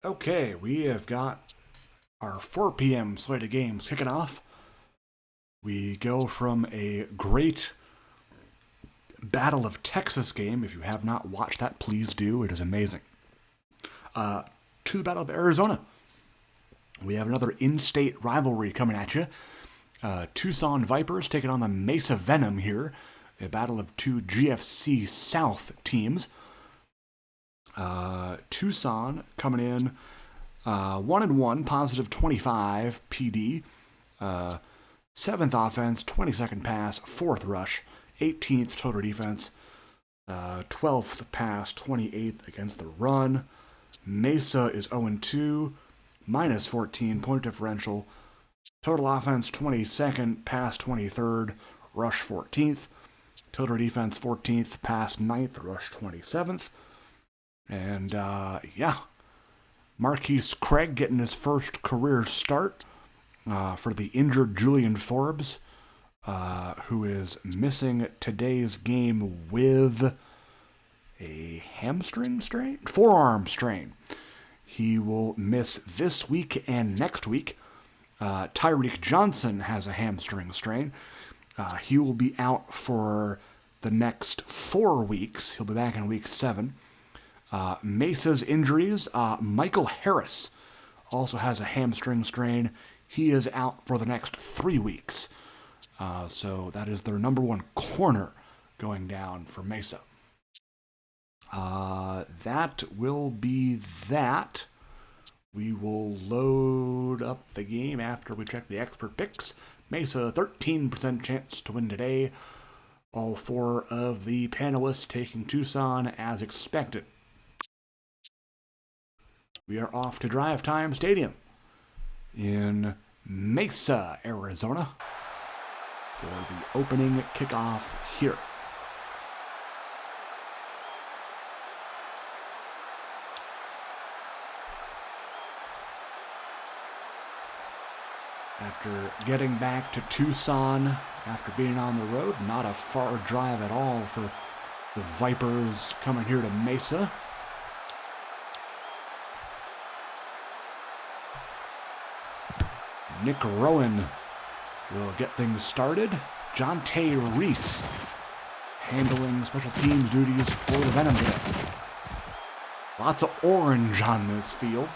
Okay, we have got our 4 p.m. slate of games kicking off. We go from a great Battle of Texas game. If you have not watched that, please do. It is amazing. To the Battle of Arizona. We have another in-state rivalry coming at you. Tucson Vipers taking on the Mesa Venom here. A battle of two GFC South teams. Tucson coming in 1-1, positive 25 PD. 7th offense, 22nd pass, 4th rush, 18th total defense, 12th pass, 28th against the run. Mesa is 0-2, minus 14 point differential. Total offense 22nd, pass 23rd, rush 14th. Total defense 14th, pass 9th, rush 27th. And Marquise Craig getting his first career start for the injured Julian Forbes, who is missing today's game with a hamstring strain? Forearm strain. He will miss this week and next week. Tyreek Johnson has a hamstring strain. He will be out for the next 4 weeks. He'll be back in week 7. Mesa's injuries. Michael Harris also has a hamstring strain. He is out for the next 3 weeks. So that is their number one corner going down for Mesa. That will be that. We will load up the game after we check the expert picks. Mesa, 13% chance to win today. All 4 of the panelists taking Tucson as expected. We are off to Drive Time Stadium in Mesa, Arizona for the opening kickoff here. After getting back to Tucson, after being on the road, not a far drive at all for the Vipers coming here to Mesa. Nick Rowan will get things started. Jonte Reese handling special teams duties for the Venom today. Lots of orange on this field.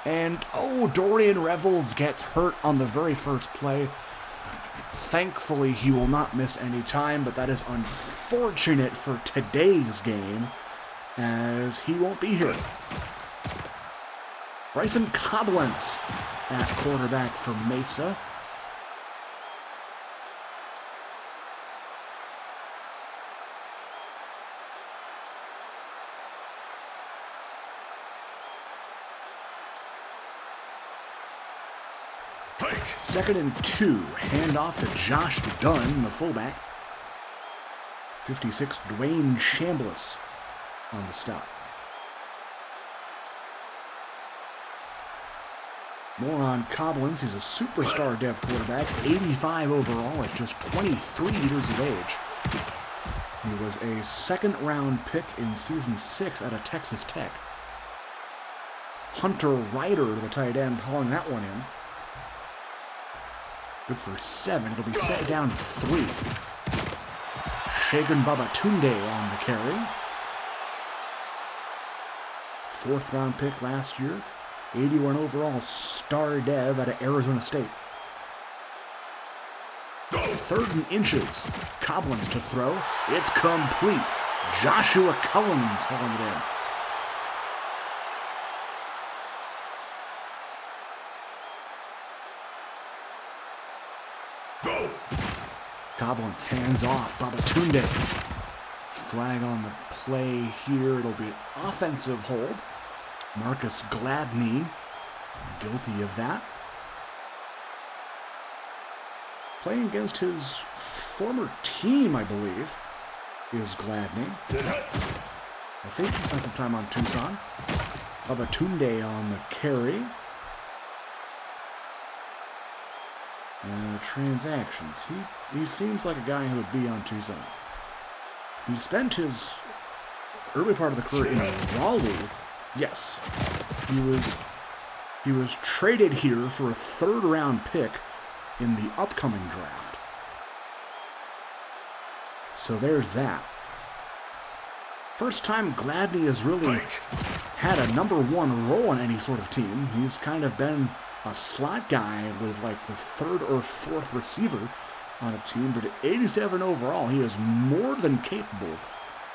And, Dorian Revels gets hurt on the very first play. Thankfully, he will not miss any time, but that is unfortunate for today's game, as he won't be here. Bryson Cobblentz at quarterback for Mesa. Second and 2, handoff to Josh Dunn, the fullback. 56, Dwayne Chambliss on the stop. More on Cobblentz. He's a superstar dev quarterback, 85 overall at just 23 years of age. He was a second-round pick in Season 6 out of Texas Tech. Hunter Ryder, the tight end, hauling that one in. Good for 7. It'll be set down 3. Shagun Babatunde on the carry. 4th-round pick last year. 81 overall star dev out of Arizona State. 3rd and inches. Cobblentz to throw. It's complete. Joshua Collins hauling it in. Cobblentz hands off. Babatunde. Flag on the play here. It'll be an offensive hold. Marcus Gladney, guilty of that. Playing against his former team, I believe, is Gladney. I think he spent some time on Tucson. Babatunde on the carry. Transactions. He seems like a guy who would be on Tucson. He spent his early part of the career in Raleigh. Yes, he was He was traded here for a third-round pick in the upcoming draft. So there's that. First time Gladney has really had a number one role on any sort of team. He's kind of been a slot guy with like the third or fourth receiver on a team, but at 87 overall, he is more than capable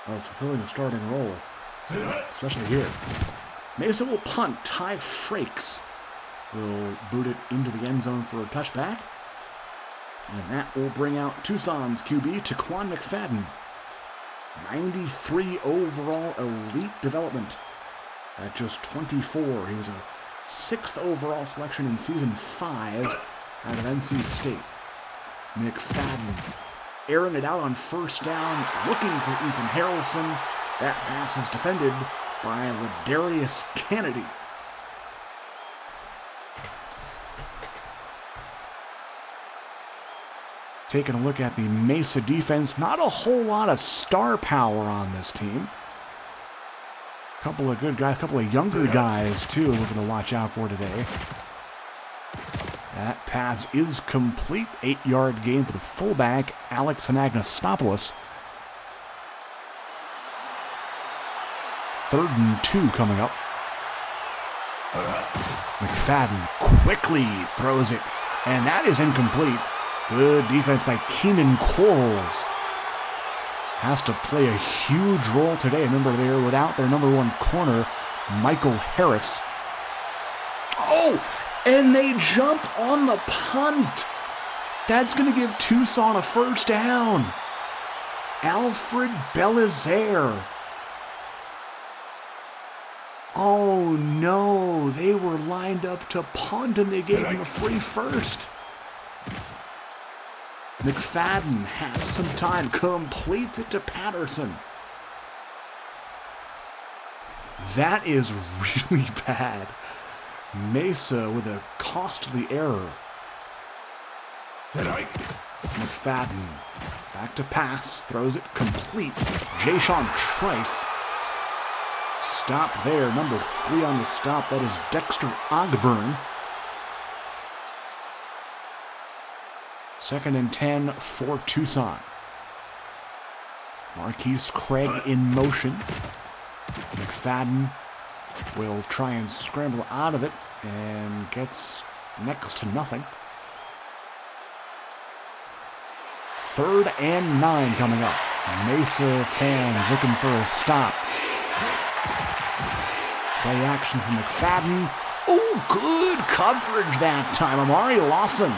of fulfilling a starting role, especially here. Mesa will punt. Ty Frakes will boot it into the end zone for a touchback. And that will bring out Tucson's QB, Taquan McFadden. 93 overall elite development at just 24. He was a 6th overall selection in season 5 out of NC State. McFadden airing it out on first down, looking for Ethan Harrelson. That pass is defended by Ladarius Kennedy. Taking a look at the Mesa defense, not a whole lot of star power on this team. A couple of good guys, a couple of younger guys too, looking to watch out for today. That pass is complete. 8-yard gain for the fullback, Alex Anagnostopoulos. 3rd and 2 coming up. McFadden quickly throws it, and that is incomplete. Good defense by Keenan Quarles. Has to play a huge role today. Remember, they're without their number one corner, Michael Harris. Oh, and they jump on the punt. That's going to give Tucson a first down. Alfred Belizaire. Oh no, they were lined up to punt and they gave him a free first. McFadden has some time, completes it to Patterson. That is really bad. Mesa with a costly error. McFadden back to pass, throws it complete. Jayshon Trice stopped there, number 3 on the stop. That is Dexter Ogburn. 2nd and 10 for Tucson. Marquise Craig in motion. McFadden will try and scramble out of it and gets next to nothing. 3rd and 9 coming up. Mesa fans looking for a stop. Play action from McFadden. Oh, good coverage that time. Amari Lawson,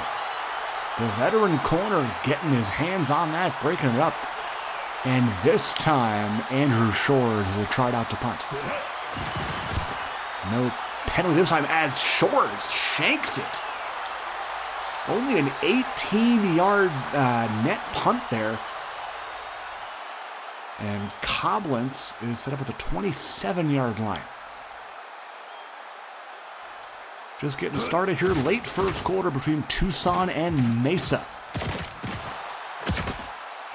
the veteran corner, getting his hands on that, breaking it up. And this time, Andrew Shores will try it out to punt. No penalty this time as Shores shanks it. Only an 18-yard net punt there. And Coblentz is set up at the 27-yard line. Just getting started here, late first quarter between Tucson and Mesa.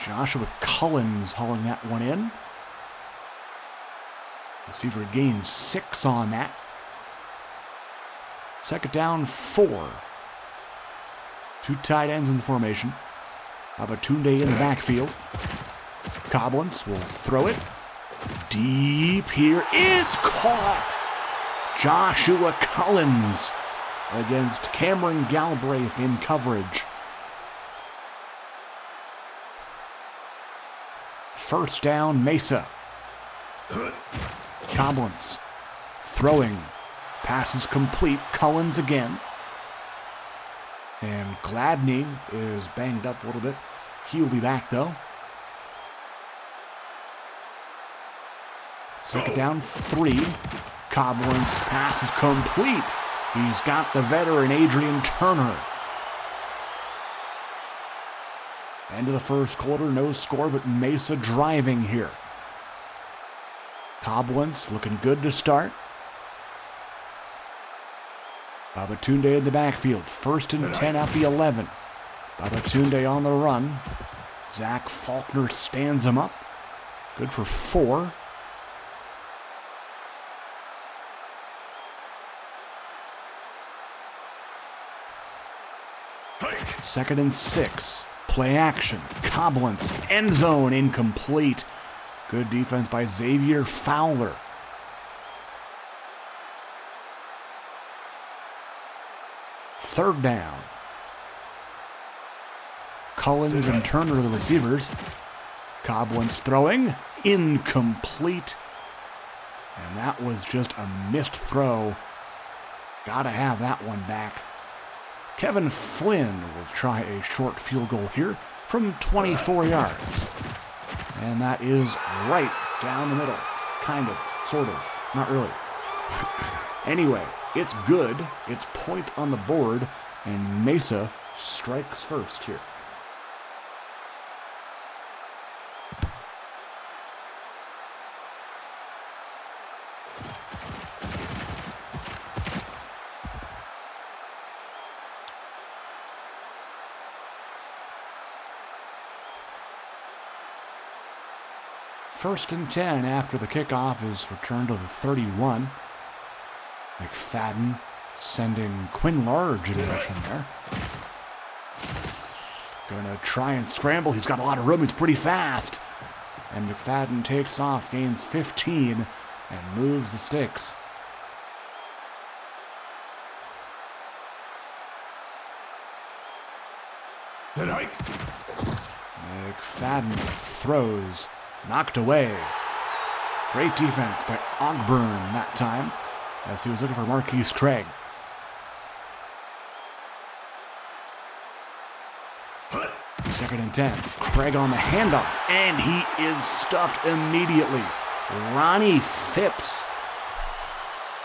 Joshua Cullens hauling that one in. Receiver gains 6 on that. 2nd down, 4. 2 tight ends in the formation. Abatunde in the backfield. Coblentz will throw it. Deep here. It's caught! Joshua Cullens against Cameron Galbraith in coverage. 1st down, Mesa. Coblentz throwing. Pass is complete. Cullens again. And Gladney is banged up a little bit. He'll be back though. 2nd down, 3. Coblentz pass is complete. He's got the veteran Adrian Turner. End of the first quarter, no score, but Mesa driving here. Coblentz looking good to start. Babatunde in the backfield. 1st and 10 at the 11. Babatunde on the run. Zach Faulkner stands him up. Good for 4. 2nd and 6. Play action. Coblentz. End zone incomplete. Good defense by Xavier Fowler. 3rd down. Collins and Turner the receivers. Coblentz throwing. Incomplete. And that was just a missed throw. Gotta have that one back. Kevin Flynn will try a short field goal here from 24 yards. And that is right down the middle. Kind of, sort of, not really. Anyway, it's good. It's point on the board, and Mesa strikes first here. First and 10 after the kickoff is returned to the 31. McFadden sending Quinn Large in motion there. Gonna try and scramble. He's got a lot of room. He's pretty fast. And McFadden takes off, gains 15, and moves the sticks. McFadden throws. Knocked away. Great defense by Ogburn that time, as he was looking for Marquise Craig. Second and 10. Craig on the handoff, and he is stuffed immediately. Ronnie Phipps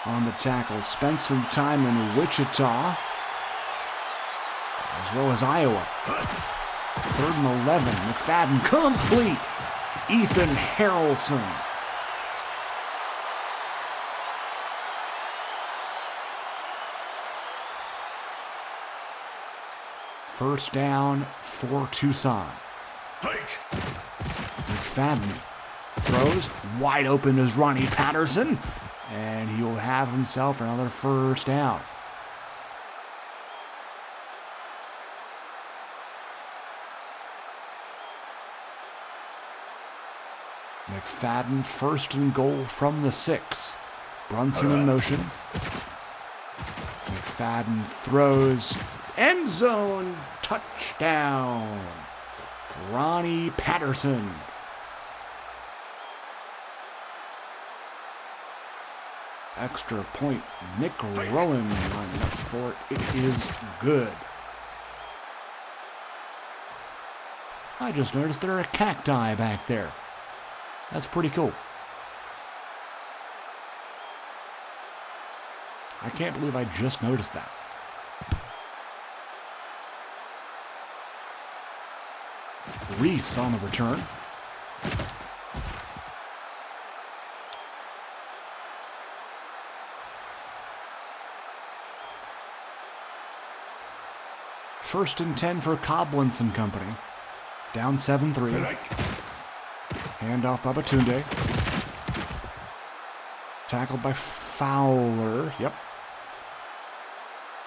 on the tackle. Spent some time in Wichita, as well as Iowa. 3rd and 11. McFadden complete. Ethan Harrelson. First down for Tucson. McFadden throws. Wide open is Ronnie Patterson. And he will have himself another first down. McFadden 1st and goal from the 6. Brunson in motion. McFadden throws. End zone touchdown. Ronnie Patterson. Extra point. Nick Rowan lining up for it. It is good. I just noticed there are cacti back there. That's pretty cool. I can't believe I just noticed that. Reese on the return. First and 10 for Coblentz and company. Down 7-3. Handoff by Batunde. Tackled by Fowler. Yep.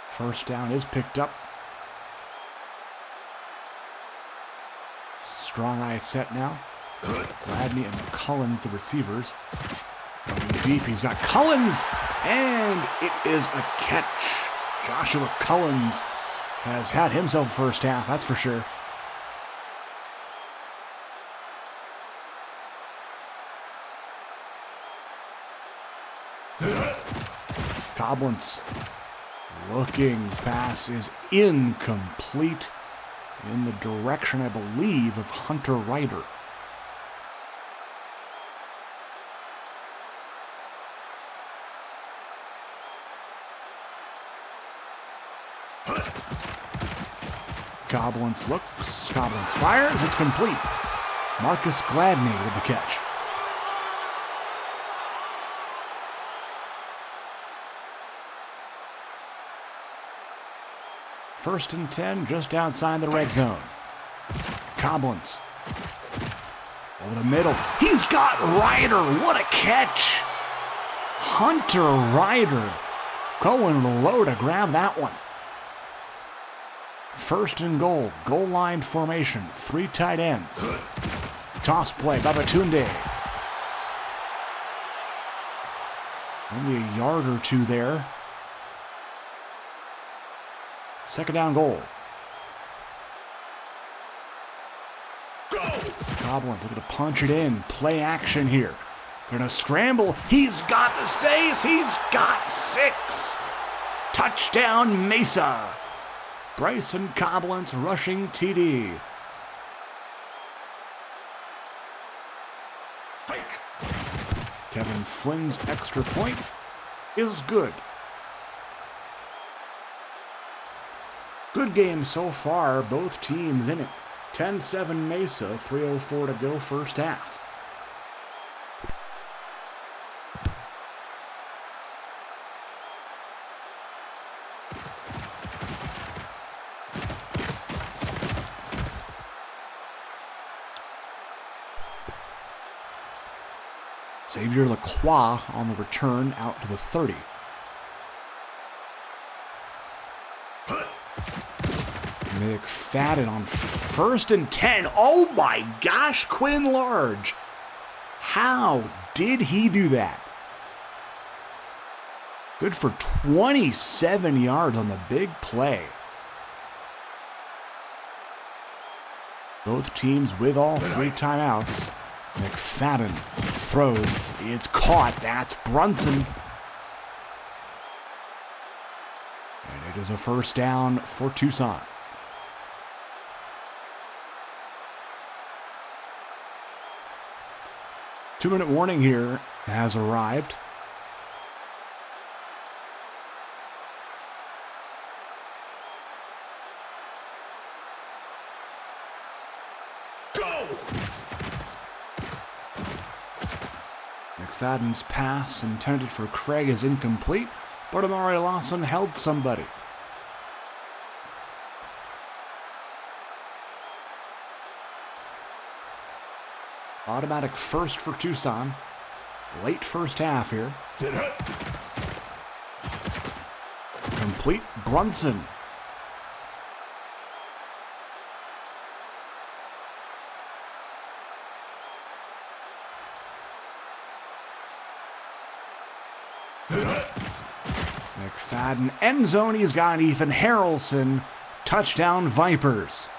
First down is picked up. Strong eye set now. Gladney and Collins, the receivers. Going deep, he's got Collins, and it is a catch. Joshua Collins has had himself a first half, that's for sure. Coblentz looking, pass is incomplete in the direction, I believe, of Hunter Ryder. Coblentz looks, Coblentz fires, it's complete. Marcus Gladney with the catch. First and 10, just outside the red zone. Coblentz. Over the middle. He's got Ryder. What a catch. Hunter Ryder going low to grab that one. First and goal. Goal line formation. 3 tight ends. Toss play. Babatunde. Only a yard or two there. Second down goal. Goblins looking to punch it in. Play action here. Gonna scramble. He's got the space. He's got 6. Touchdown Mesa. Bryson Goblins rushing TD. Kevin Flynn's extra point is good. Good game so far, both teams in it. 10-7 Mesa, 3:04 to go first half. Xavier Lacroix on the return out to the 30. McFadden on 1st and 10. Oh my gosh, Quinn Large. How did he do that? Good for 27 yards on the big play. Both teams with all 3 timeouts. McFadden throws. It's caught. That's Brunson. And it is a first down for Tucson. Two-minute warning here has arrived. McFadden's pass intended for Craig is incomplete, but Amari Lawson held somebody. Automatic first for Tucson. Late first half here. Complete Brunson. McFadden end zone. He's got Ethan Harrelson. Touchdown Vipers.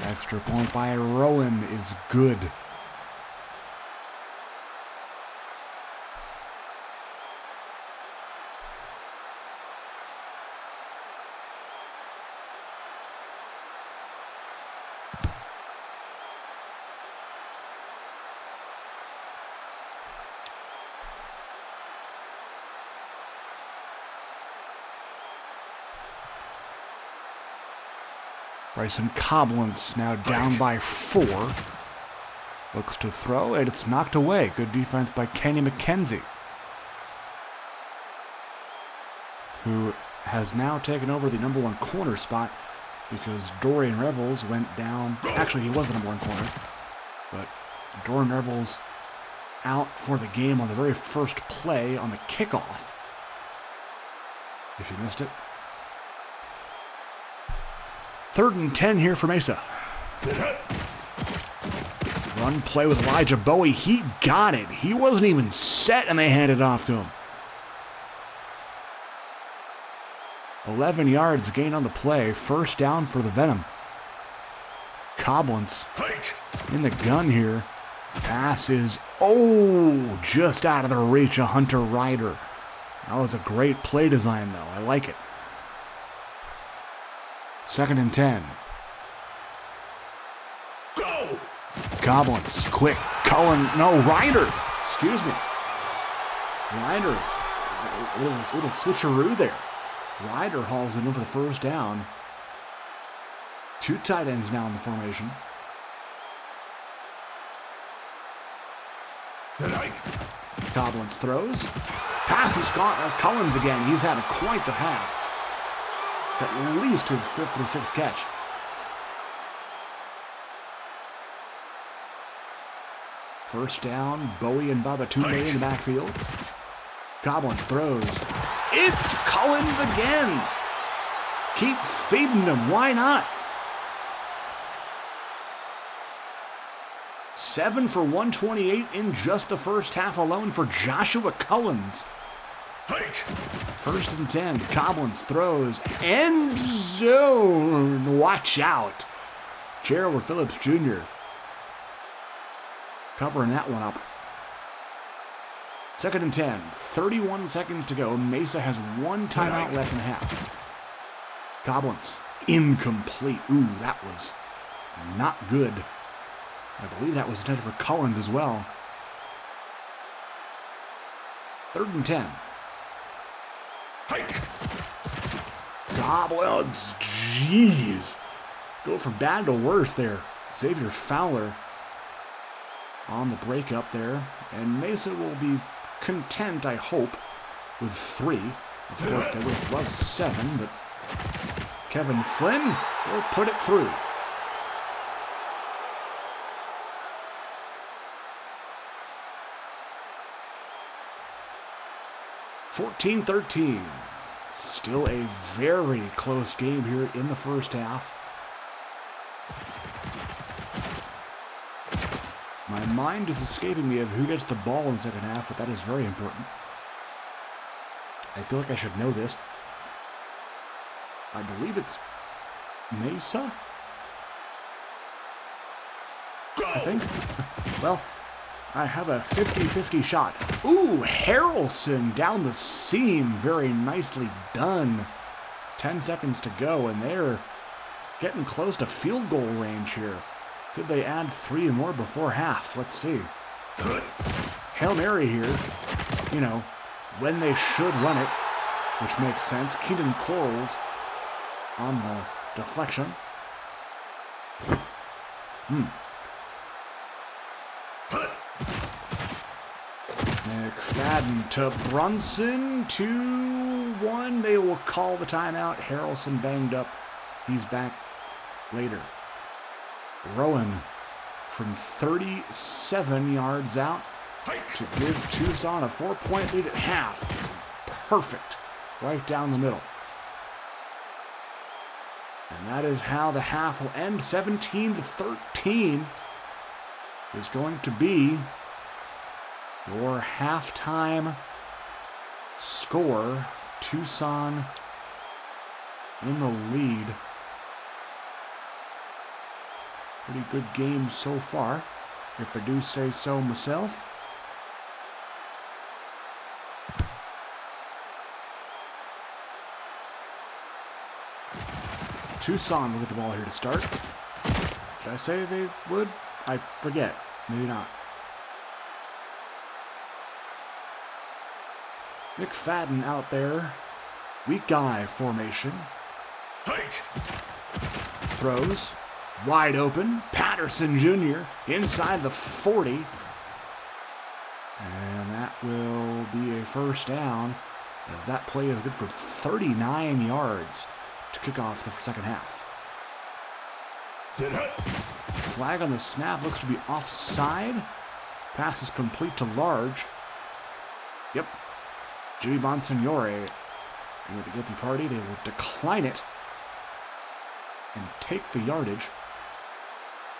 Extra point by Rowan is good. Bryson Goblins now down by 4. Looks to throw, and it's knocked away. Good defense by Kenny McKenzie, who has now taken over the number 1 corner spot because Dorian Revels went down. Actually, he was the number 1 corner, but Dorian Revels out for the game on the very first play on the kickoff, if you missed it. 3rd and 10 here for Mesa. Run play with Elijah Bowie. He got it. He wasn't even set, and they handed it off to him. 11 yards gain on the play. First down for the Venom. Goblins in the gun here. Pass is, just out of the reach of Hunter Ryder. That was a great play design, though. I like it. 2nd and 10. Go! Goblins, quick. Ryder. Excuse me. Ryder. Little switcheroo there. Ryder hauls it in for the first down. 2 tight ends now in the formation. Goblins throws. Pass is caught. That's Collins again. He's had quite the pass. At least his 5th or 6th catch. First down, Bowie and Babatunde in the backfield. Goblins throws. It's Collins again. Keep feeding them. Why not? 7 for 128 in just the first half alone for Joshua Collins. First and 10. Goblins throws. End zone. Watch out. Gerald Phillips Jr. covering that one up. Second and 10. 31 seconds to go. Mesa has one timeout left in the half. Goblins. Incomplete. Ooh, that was not good. I believe that was intended for Collins as well. Third and 10. Goblins. Jeez. Go from bad to worse there. Xavier Fowler on the breakup there. And Mesa will be content, I hope, with 3. Of course, they would have loved 7, but Kevin Flynn will put it through. (14-13). Still a very close game here in the first half. My mind is escaping me of who gets the ball in the second half, but that is very important. I feel like I should know this. I believe it's Mesa? I think. Well, I have a 50-50 shot. Ooh, Harrelson down the seam. Very nicely done. 10 seconds to go, and they're getting close to field goal range here. Could they add 3 more before half? Let's see. Hail Mary here. You know, when they should run it, which makes sense. Keenan Corals on the deflection. McFadden to Brunson. 2-1. They will call the timeout. Harrelson banged up. He's back later. Rowan from 37 yards out to give Tucson a 4-point lead at half. Perfect. Right down the middle. And that is how the half will end. 17-13 is going to be your halftime score. Tucson in the lead. Pretty good game so far, if I do say so myself. Tucson will get the ball here to start. Did I say they would? I forget. Maybe not. McFadden out there. Weak guy formation. Throws. Wide open. Patterson Jr. inside the 40. And that will be a first down, as that play is good for 39 yards to kick off the second half. Flag on the snap, looks to be offside. Pass is complete to Large. Yep. Jimmy Bonsignore with the guilty party. They will decline it and take the yardage.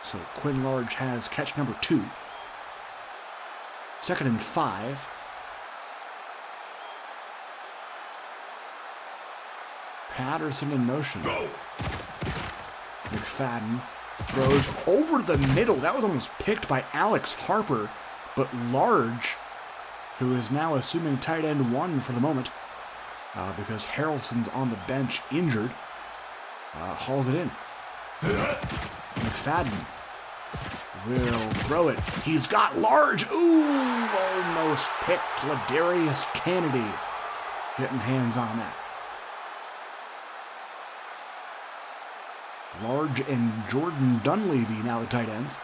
So Quinn Large has catch number 2. Second and 5. Patterson in motion. McFadden throws over the middle. That was almost picked by Alex Harper, but Large, who is now assuming tight end 1 for the moment, because Harrelson's on the bench injured, hauls it in. McFadden will throw it. He's got Large. Ooh, almost picked. Ladarius Kennedy getting hands on that. Large and Jordan Dunleavy now the tight ends.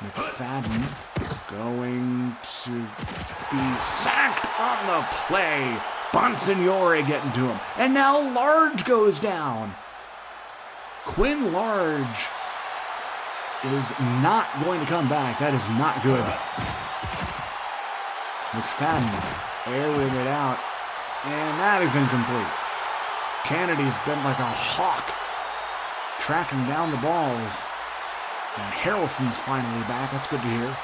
McFadden going to be sacked on the play. Bonsignore getting to him. And now Large goes down. Quinn Large is not going to come back. That is not good. McFadden airing it out, and that is incomplete. Kennedy's been like a hawk, tracking down the balls. And Harrelson's finally back. That's good to hear.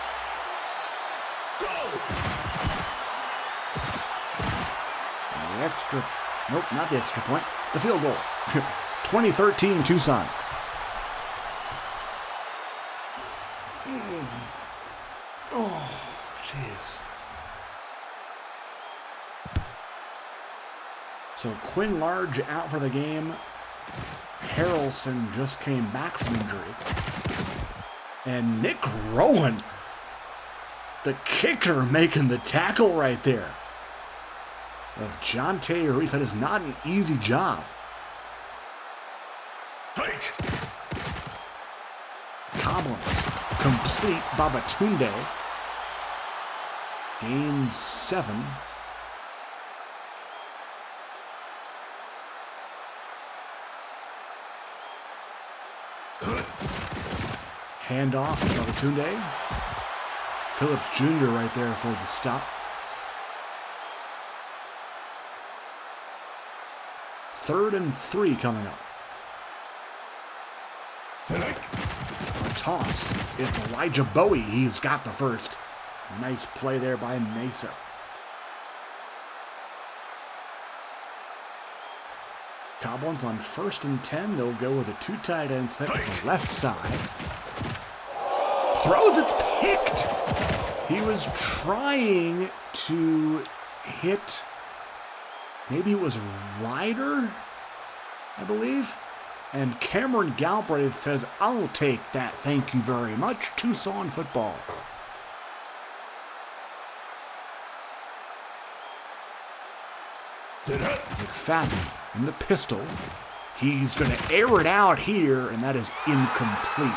And the extra, nope, not the extra point. The field goal. 2013 Tucson. Oh, jeez. So Quinn Large out for the game. Harrelson just came back from injury. And Nick Rowan, the kicker, making the tackle right there of Jonte Reese. That is not an easy job. Cobblins complete. Babatunde gains 7. Handoff to Babatunde. Phillips Jr. right there for the stop. 3rd and 3 coming up. A toss. It's Elijah Bowie. He's got the first. Nice play there by Mesa. Cobblins on 1st and 10. They'll go with a 2 tight end set to the left side. Throws, it's picked. He was trying to hit, maybe it was Ryder, I believe. And Cameron Galbraith says, I'll take that, thank you very much. Tucson football. McFadden in the pistol. He's going to air it out here, and that is incomplete.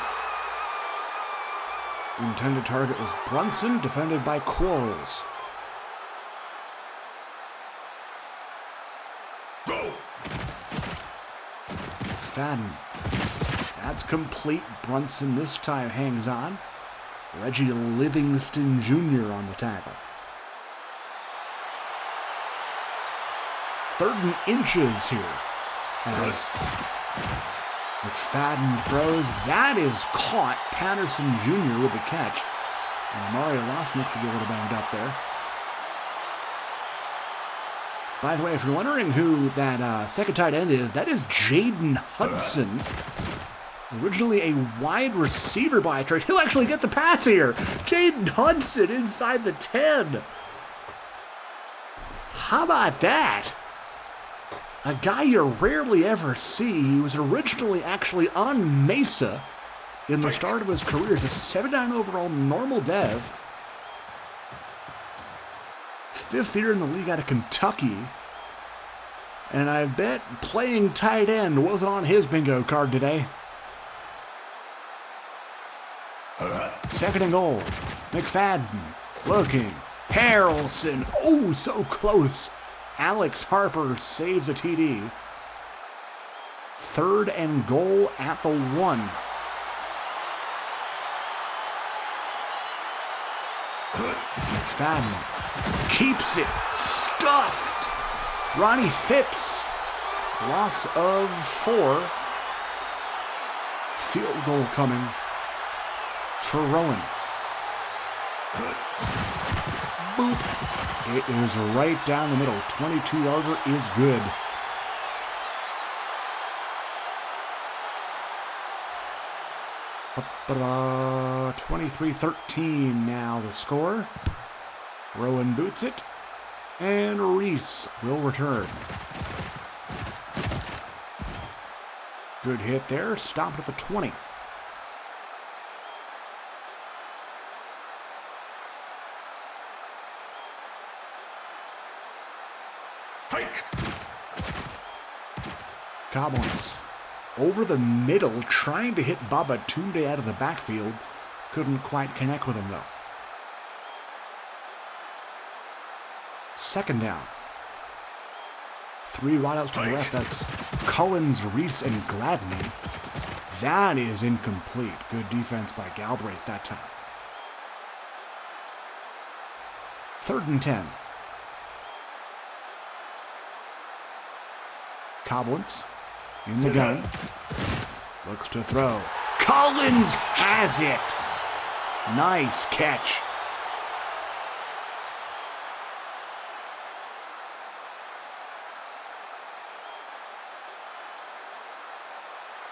Intended target was Brunson, defended by Quarles. McFadden. That's complete. Brunson this time hangs on. Reggie Livingston Jr. on the tackle. 3rd and inches here. As McFadden throws. That is caught. Patterson Jr. with the catch. And Amari Lawson looks to be a little banged up there. By the way, if you're wondering who that second tight end is, that is Jaden Hudson. Originally a wide receiver by trade. He'll actually get the pass here. Jaden Hudson inside the 10. How about that? A guy you rarely ever see. He was originally actually on Mesa in the start of his career as a 79 overall normal dev. 5th year in the league out of Kentucky. And I bet playing tight end wasn't on his bingo card today. 2nd and goal. McFadden looking. Harrelson. Oh, so close. Alex Harper saves a TD. 3rd and goal at the 1. McFadden keeps it stuffed. Ronnie Phipps, loss of 4. Field goal coming for Rowan. Boop. It is right down the middle. 22-yarder is good. Up, 23-13 now the score. Rowan boots it. And Reese will return. Good hit there. Stopped at the 20. Cobblins over the middle, trying to hit Babatunde out of the backfield. Couldn't quite connect with him, though. 2nd down. 3 wideouts to the left. That's Collins, Reese, and Gladney. That is incomplete. Good defense by Galbraith that time. 3rd and 10. Coblentz in the gun. Looks to throw. Collins has it. Nice catch.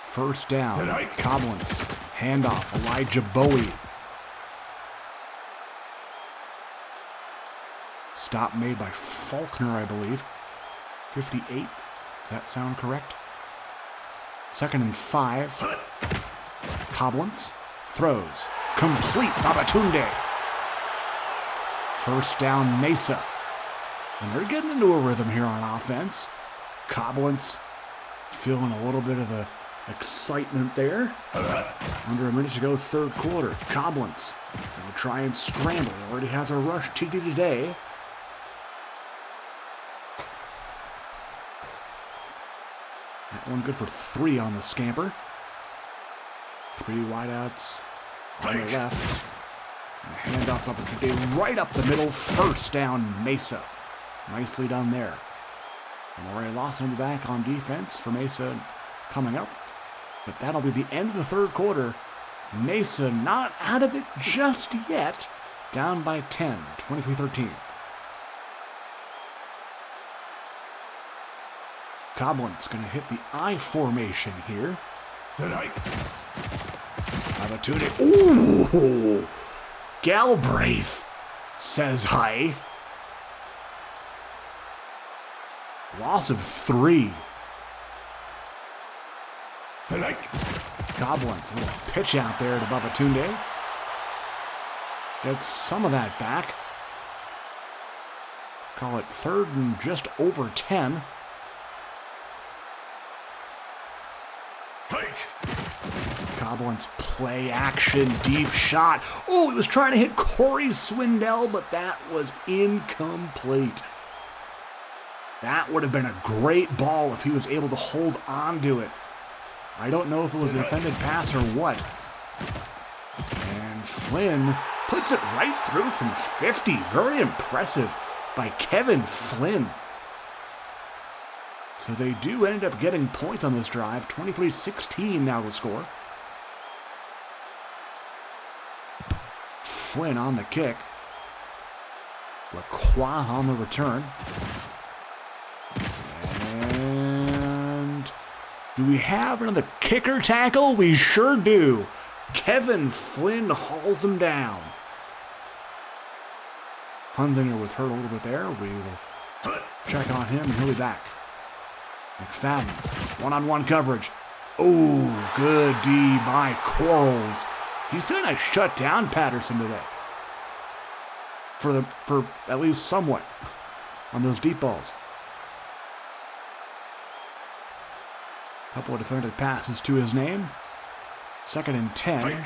First down. Coblentz. Handoff. Elijah Bowie. Stop made by Faulkner, I believe. 58. Does that sound correct? 2nd and 5. Coblentz throws. Complete. Babatunde. First down, Mesa. And they're getting into a rhythm here on offense. Coblentz feeling a little bit of the excitement there. Under a minute to go, 3rd quarter. Coblentz going to try and scramble. He already has a rush TD today. That one good for 3 on the scamper. 3 wideouts on the left. And a handoff up today, right up the middle. First down, Mesa. Nicely done there. And Murray Lawson back on defense for Mesa coming up. But that'll be the end of the 3rd quarter. Mesa not out of it just yet. Down by 10, 23-13. Coblentz going to hit the I formation here. Babatunde. Ooh! Galbraith says hi. Loss of 3. Coblentz, a little pitch out there to Babatunde. Gets some of that back. Call it 3rd and just over 10. Coblentz play action, deep shot. Oh, he was trying to hit Corey Swindell, but that was incomplete. That would have been a great ball if he was able to hold on to it. I don't know if it was a defended pass or what. And Flynn puts it right through from 50. Very impressive by Kevin Flynn. So they do end up getting points on this drive. 23-16 now the score. Flynn on the kick. Lacroix on the return. And do we have another kicker tackle? We sure do. Kevin Flynn hauls him down. Hunzinger was hurt a little bit there. We will check on him and he'll be back. McFadden, one-on-one coverage. Oh, good D by Quarles. He's going to shut down Patterson today. For at least somewhat on those deep balls. Couple of defended passes to his name. 2nd and 10.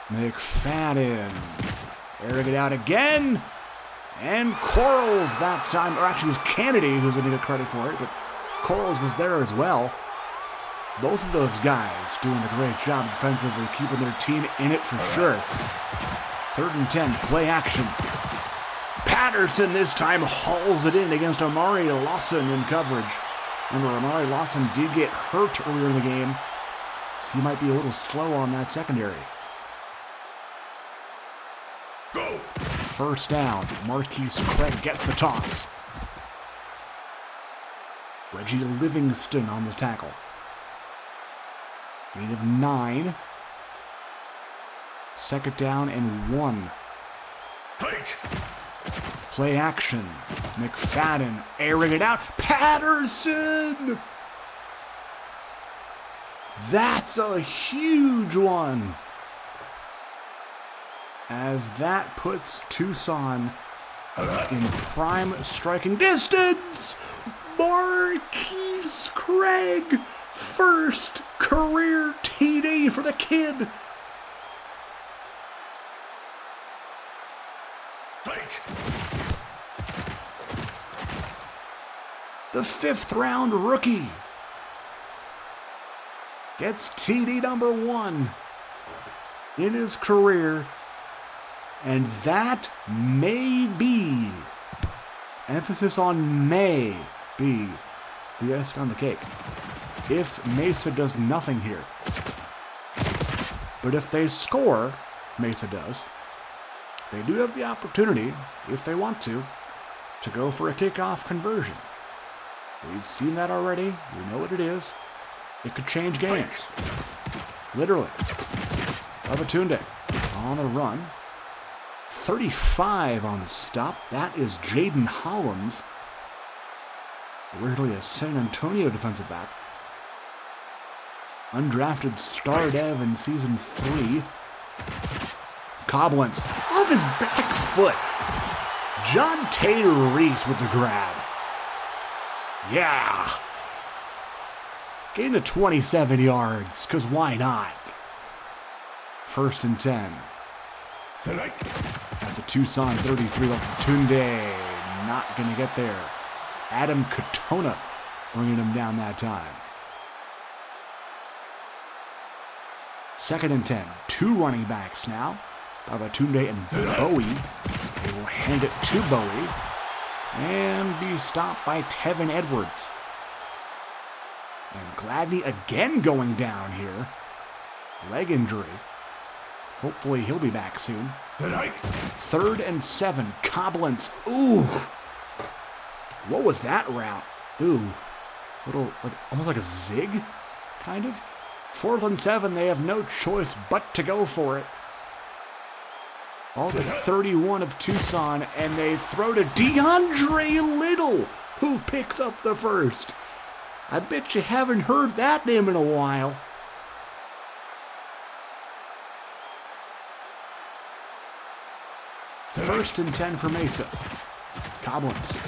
McFadden. Airing it out again. And Quarles that time, or actually it was Kennedy who's going to get credit for it, but Quarles was there as well. Both of those guys doing a great job defensively, keeping their team in it for sure. 3rd and 10, play action. Patterson this time hauls it in against Amari Lawson in coverage. Remember, Amari Lawson did get hurt earlier in the game, so he might be a little slow on that secondary. Go! First down, Marquise Craig gets the toss. Reggie Livingston on the tackle. Gain of 9. 2nd down and 1. Play action. McFadden airing it out. Patterson! That's a huge one. As that puts Tucson in prime striking distance. Marquise Craig, first career TD for the kid. The 5th round rookie. gets TD number 1 in his career. And that may be, emphasis on may be, the icing on the cake. If Mesa does nothing here. But if they score, Mesa does, they do have the opportunity, if they want to go for a kickoff conversion. We've seen that already. We know what it is. It could change games. Literally. Babatunde on the run. 35 on the stop. That is Jaden Hollins. Weirdly a San Antonio defensive back. Undrafted star dev in season 3. Coblentz off his back foot. John Taylor Reese with the grab. Yeah. Gain to 27 yards, because why not? 1st and 10. At the Tucson 33, Tunde not going to get there. Adam Katona bringing him down that time. 2nd and 10. 2 running backs now. Babatunde and Bowie. They will hand it to Bowie. And be stopped by Tevin Edwards. And Gladney again going down here. Leg injury. Hopefully he'll be back soon. 3rd and 7. Coblentz. Ooh. What was that route? Ooh. Almost like a zig, kind of. 4th and 7. They have no choice but to go for it. All the 31 of Tucson, and they throw to DeAndre Little, who picks up the first. I bet you haven't heard that name in a while. First and 10 for Mesa. Coblentz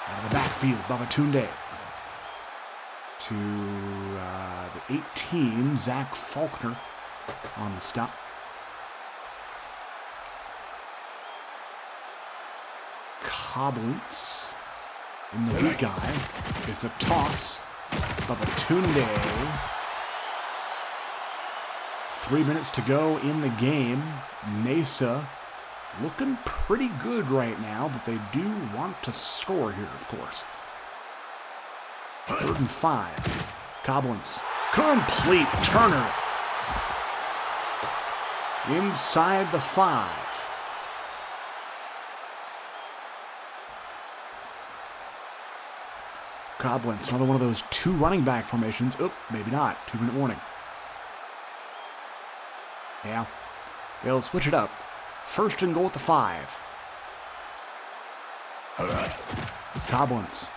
out of the backfield. Babatunde to the 18. Zach Faulkner on the stop. Coblentz in the weak eye. It's a toss. Babatunde. 3 minutes to go in the game. Mesa looking pretty good right now, but they do want to score here, of course. 3rd and 5. Coblentz. Complete Turner. Inside the 5. Coblentz, another one of those 2 running back formations. Oop, maybe not. 2-minute warning. Yeah. They'll switch it up. 1st and goal at the 5. Coblentz.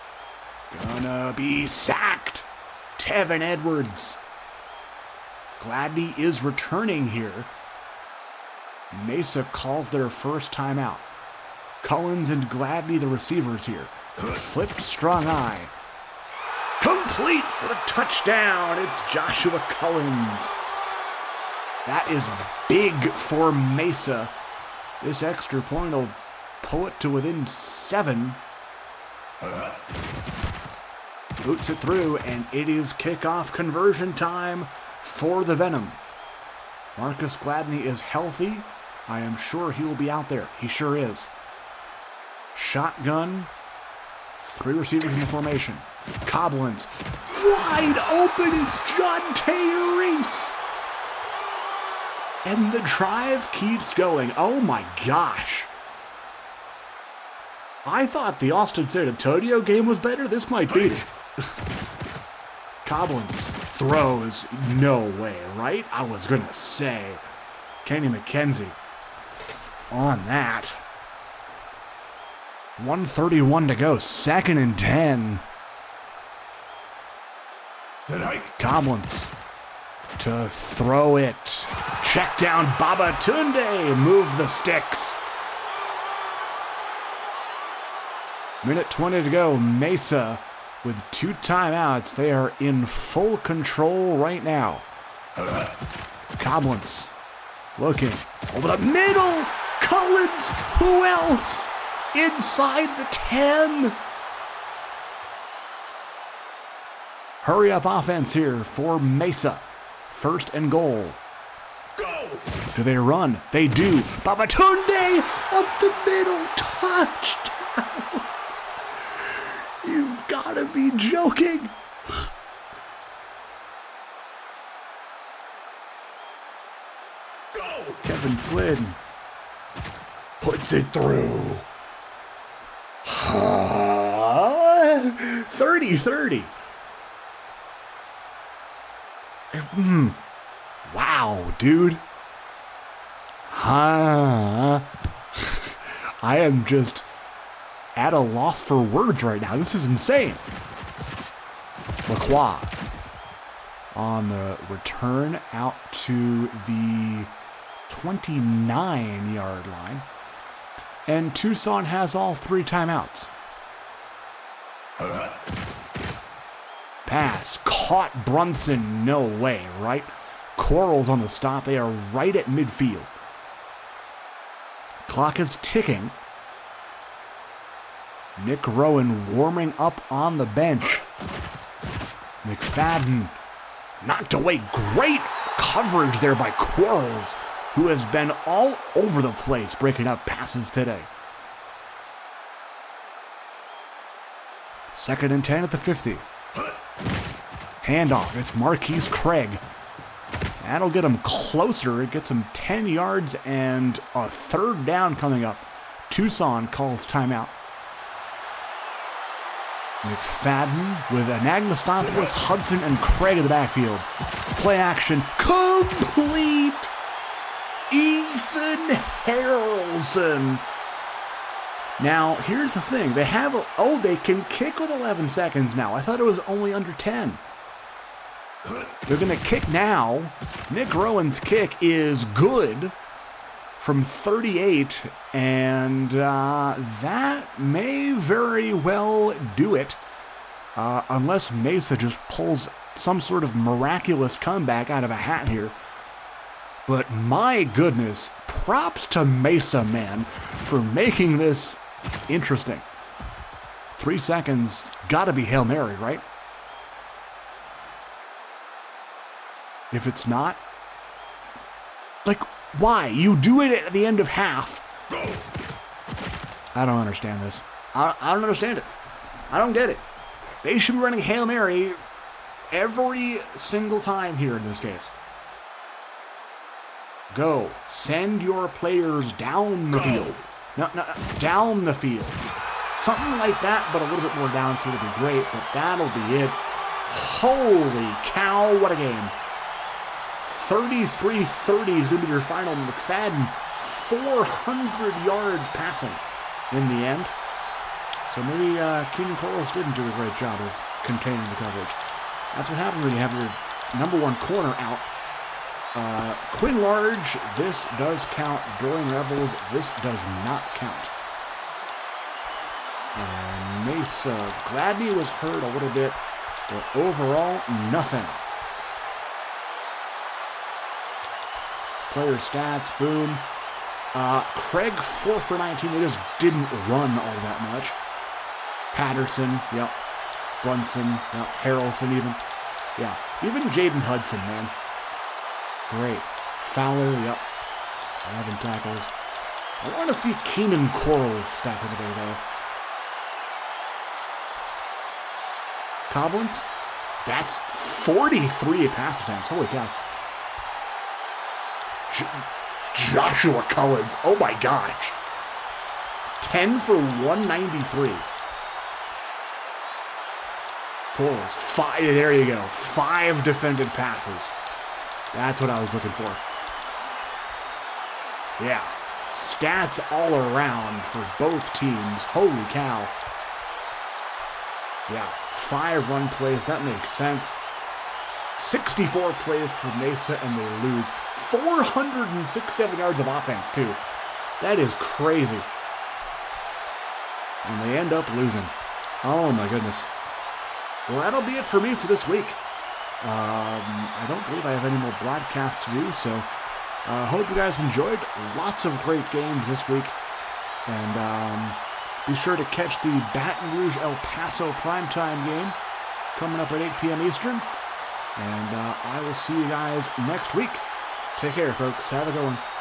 Gonna be sacked. Tevin Edwards. Gladney is returning here. Mesa calls their first timeout. Collins and Gladney, the receivers here. Flipped strong eye. Complete for the touchdown. It's Joshua Collins. That is big for Mesa. This extra point will pull it to within 7. Boots it through, and it is kickoff conversion time for the Venom. Marcus Gladney is healthy. I am sure he will be out there. He sure is. Shotgun. 3 receivers in the formation. Coblentz. Wide open is John Taylor Reese. And the drive keeps going. Oh my gosh. I thought the Austin San Antonio game was better. This might beat it. Coblentz throws. No way, right? I was going to say. Kenny McKenzie on that. 1:31 to go. 2nd and 10. Coblentz to throw it. Check down Babatunde. Move the sticks. Minute 20 to go. Mesa with 2 timeouts. They are in full control right now. Coblentz looking over the middle. Collins. Who else? Inside the 10. Hurry up offense here for Mesa. First and goal. Do they run? They do. Babatunde up the middle. Touchdown. You've got to be joking. Kevin Flynn puts it through. 30-30. Wow, dude. I am just at a loss for words right now. This is insane. Lacroix on the return out to the 29-yard line. And Tucson has all 3 timeouts. Pass. Caught Brunson. No way, right? Corals on the stop. They are right at midfield. Clock is ticking. Nick Rowan warming up on the bench. McFadden knocked away. Great coverage there by Quarles, who has been all over the place breaking up passes today. 2nd and 10 at the 50. Handoff. It's Marquise Craig. That'll get him closer. It gets him 10 yards and a 3rd down coming up. Tucson calls timeout. McFadden with Anagnosopoulos, Hudson, and Craig in the backfield. Play action. Complete. Ethan Harrelson. Now, here's the thing. They have they can kick with 11 seconds now. I thought it was only under 10. They're going to kick now. Nick Rowan's kick is good from 38, and that may very well do it, unless Mesa just pulls some sort of miraculous comeback out of a hat here. But my goodness, props to Mesa, man, for making this interesting. 3 seconds, gotta be Hail Mary, right? If it's not, like, why? You do it at the end of half. I don't understand this. I don't understand it. I don't get it. They should be running Hail Mary every single time here in this case. Go. Send your players down the field. No, down the field. Something like that, but a little bit more downfield would be great, but that'll be it. Holy cow, what a game. 33-30 is going to be your final. McFadden, 400 yards passing in the end. So maybe Keenan Corals didn't do a great job of containing the coverage. That's what happens when you have your number 1 corner out. Quinn Large, this does count. Dorian Rebels, this does not count. Mesa, Gladney was hurt a little bit, but overall, nothing. Player stats, boom. Craig, 4 for 19. They just didn't run all that much. Patterson, yep. Brunson, yep. Harrelson even. Yeah, even Jaden Hudson, man. Great. Fowler, yep. 11 tackles. I want to see Keenan Corals stats of the day, though. Coblins, that's 43 pass attempts. Holy cow. Joshua Collins, oh my gosh. 10 for 193. Corals, 5, there you go. 5 defended passes. That's what I was looking for. Yeah, stats all around for both teams. Holy cow. Yeah, 5 run plays, that makes sense. 64 plays for Mesa, and they lose. 467 yards of offense, too. That is crazy. And they end up losing. Oh, my goodness. Well, that'll be it for me for this week. I don't believe I have any more broadcasts to do, so hope you guys enjoyed. Lots of great games this week. And be sure to catch the Baton Rouge El Paso primetime game coming up at 8 p.m. Eastern. And I will see you guys next week. Take care, folks. Have a good one.